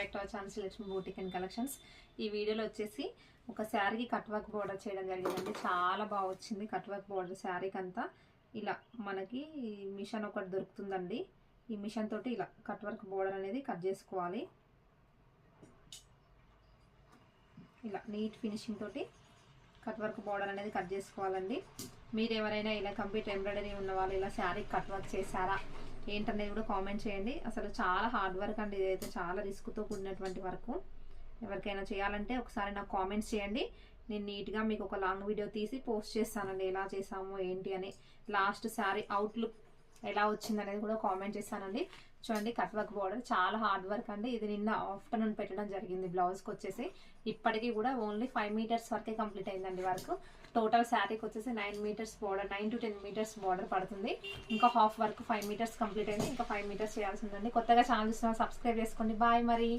Back to our channel Lakshmi boutique and collections. ఈ వీడియోలో వచ్చేసి ఒక శారీకి కట్ వర్క్ బోర్డర్ చేయడం జరిగిందండి. చాలా బాగా వచ్చింది కట్ వర్క్ బోర్డర్ శారీకి అంతా. ఇలా మనకి మిషన్ ఒకటి దొరుకుతుందండి. ఈ మిషన్ తోటి ఇలా కట్ వర్క్ బోర్డర్ అనేది కట్ చేసుకోవాలి. ఇలా నీట్ ఫినిషింగ్ తోటి కట్ వర్క్ బోర్డర్ అనేది కట్ చేసుకోవాలండి. మీరు ఎవరైనా ఇలా కంప్లీట్ ఎంబ్రాయిడరీ ఉన్న వాళ్ళు ఇలా శారీ కట్ వర్క్ చేశారా ఏంటనేది కూడా కామెంట్ చేయండి. అసలు చాలా హార్డ్ వర్క్ అండి, ఇదైతే చాలా రిస్క్తో కూడినటువంటి వర్క్. ఎవరికైనా చేయాలంటే ఒకసారి నాకు కామెంట్స్ చేయండి. నేను నీట్గా మీకు ఒక లాంగ్ వీడియో తీసి పోస్ట్ చేస్తానండి, ఎలా చేసాము ఏంటి అని. లాస్ట్ శారీ అవుట్లుక్ ఎలా వచ్చింది అనేది కూడా కామెంట్ చేస్తానండి. చూడండి కట్ వర్క్ బోర్డర్ చాలా హార్డ్ వర్క్ అండి. ఇది నిన్న ఆఫ్టర్నూన్ పెట్టడం జరిగింది బ్లౌజ్కి వచ్చేసి. ఇప్పటికీ కూడా ఓన్లీ 5 మీటర్స్ వరకే కంప్లీట్ అయిందండి వర్క్. టోటల్ శారీకి వచ్చేసి 9 meters border, 9 to 10 meters border పడుతుంది. ఇంకా హాఫ్ వర్క్ 5 మీటర్స్ కంప్లీట్ అయింది. ఇంకా 5 మీటర్స్ చేయాల్సి ఉందండి. కొత్తగా ఛానల్ చూస్తున్నా సబ్స్క్రైబ్ చేసుకోండి. బాయ్ మరి.